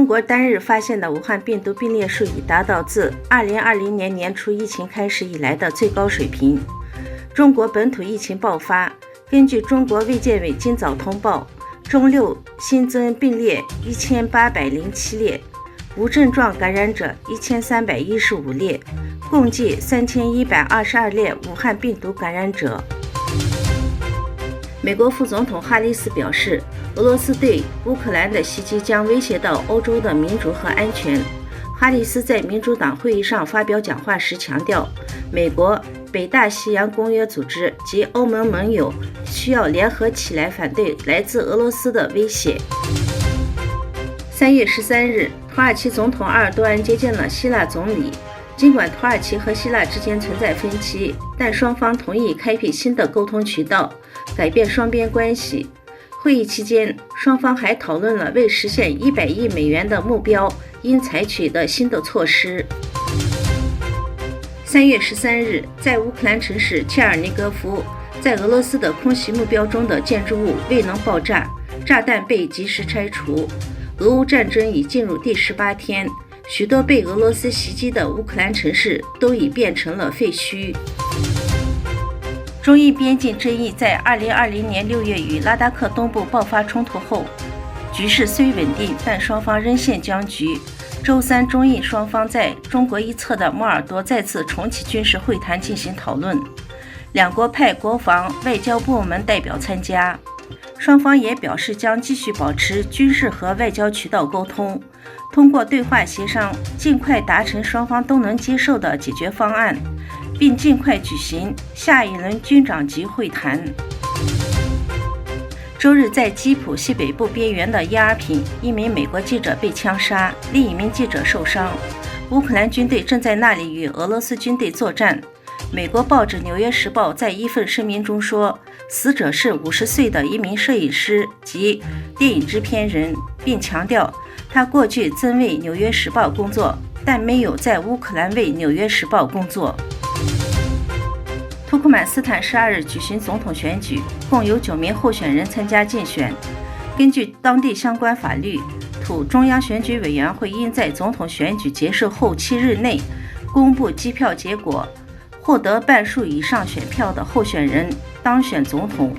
中国单日发现的武汉病毒病例数已达到自2020年年初疫情开始以来的最高水平。中国本土疫情爆发，根据中国卫健委今早通报，中六新增病例1807例，无症状感染者1315例，共计3122例武汉病毒感染者。美国副总统哈里斯表示，俄罗斯对乌克兰的袭击将威胁到欧洲的民主和安全。哈里斯在民主党会议上发表讲话时强调，美国、北大西洋公约组织及欧盟盟友需要联合起来反对来自俄罗斯的威胁。3月13日，土耳其总统埃尔多安接见了希腊总理。尽管土耳其和希腊之间存在分歧，但双方同意开辟新的沟通渠道，改变双边关系。会议期间，双方还讨论了为实现100亿美元的目标应采取的新的措施。3月13日，在乌克兰城市切尔尼戈夫，在俄罗斯的空袭目标中的建筑物未能爆炸，炸弹被及时拆除。俄乌战争已进入第18天，许多被俄罗斯袭击的乌克兰城市都已变成了废墟。中印边境争议在2020年6月与拉达克东部爆发冲突后，局势虽稳定，但双方仍陷僵局。周三，中印双方在中国一侧的摩尔多再次重启军事会谈进行讨论，两国派国防、外交部门代表参加。双方也表示将继续保持军事和外交渠道沟通，通过对话协商，尽快达成双方都能接受的解决方案，并尽快举行下一轮军长级会谈。周日，在基辅西北部边缘的伊尔品，一名美国记者被枪杀，另一名记者受伤。乌克兰军队正在那里与俄罗斯军队作战。美国报纸《纽约时报》在一份声明中说，死者是50岁的一名摄影师及电影制片人，并强调他过去曾为《纽约时报》工作，但没有在乌克兰为《纽约时报》工作。土库曼斯坦12日举行总统选举，共有9名候选人参加竞选。根据当地相关法律，土中央选举委员会应在总统选举结束后7日内公布计票结果，获得半数以上选票的候选人当选总统。